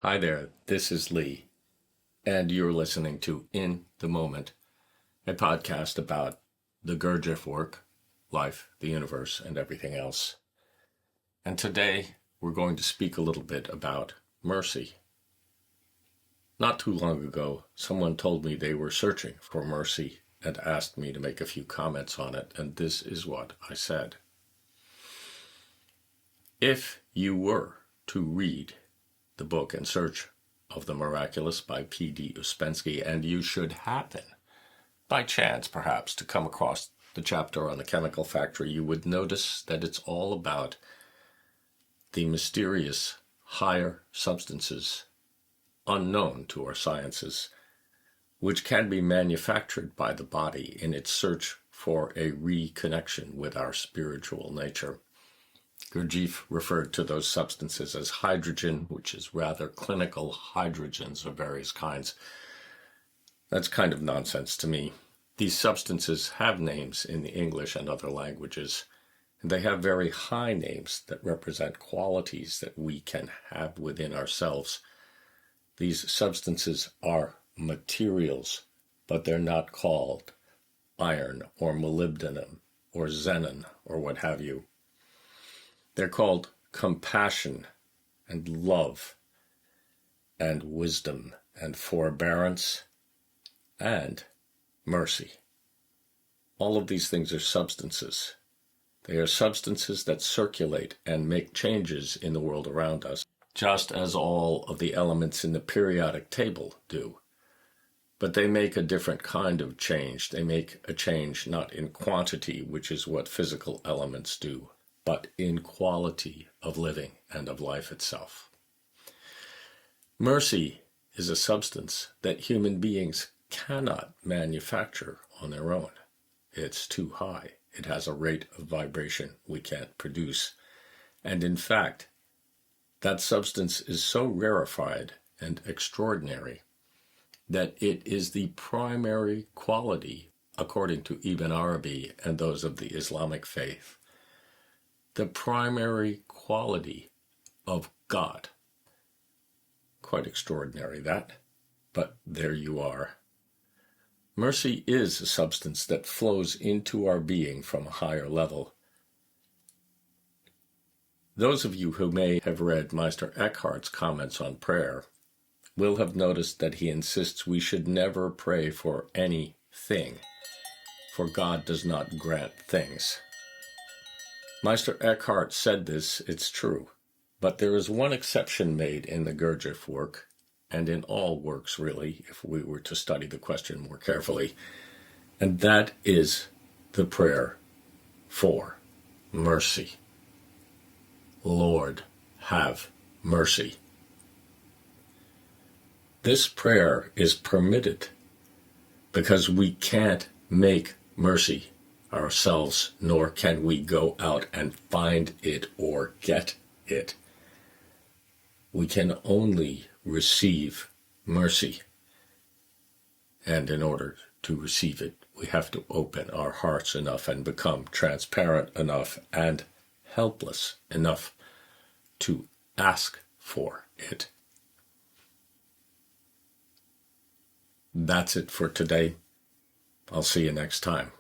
Hi there, this is Lee, and you're listening to In the Moment, a podcast about the Gurdjieff work, life, the universe, and everything else. And today we're going to speak a little bit about mercy. Not too long ago, someone told me they were searching for mercy and asked me to make a few comments on it, and this is what I said. If you were to read the book In Search of the Miraculous by P.D. Ouspensky, and you should happen, by chance perhaps, to come across the chapter on the chemical factory, you would notice that it's all about the mysterious higher substances unknown to our sciences, which can be manufactured by the body in its search for a reconnection with our spiritual nature. Gurdjieff referred to those substances as hydrogen, which is rather clinical hydrogens of various kinds. That's kind of nonsense to me. These substances have names in the English and other languages, and they have very high names that represent qualities that we can have within ourselves. These substances are materials, but they're not called iron or molybdenum or xenon or what have you. They're called compassion and love and wisdom and forbearance and mercy. All of these things are substances. They are substances that circulate and make changes in the world around us, just as all of the elements in the periodic table do. But they make a different kind of change. They make a change not in quantity, which is what physical elements do, but in quality of living and of life itself. Mercy is a substance that human beings cannot manufacture on their own. It's too high. It has a rate of vibration we can't produce. And in fact, that substance is so rarefied and extraordinary that it is the primary quality, according to Ibn Arabi and those of the Islamic faith, the primary quality of God. Quite extraordinary, that, but there you are. Mercy is a substance that flows into our being from a higher level. Those of you who may have read Meister Eckhart's comments on prayer will have noticed that he insists we should never pray for anything, for God does not grant things. Meister Eckhart said this, it's true, but there is one exception made in the Gurdjieff work, and in all works really, if we were to study the question more carefully, and that is the prayer for mercy. Lord, have mercy. This prayer is permitted because we can't make mercy ourselves, nor can we go out and find it or get it. We can only receive mercy. And in order to receive it, we have to open our hearts enough and become transparent enough and helpless enough to ask for it. That's it for today. I'll see you next time.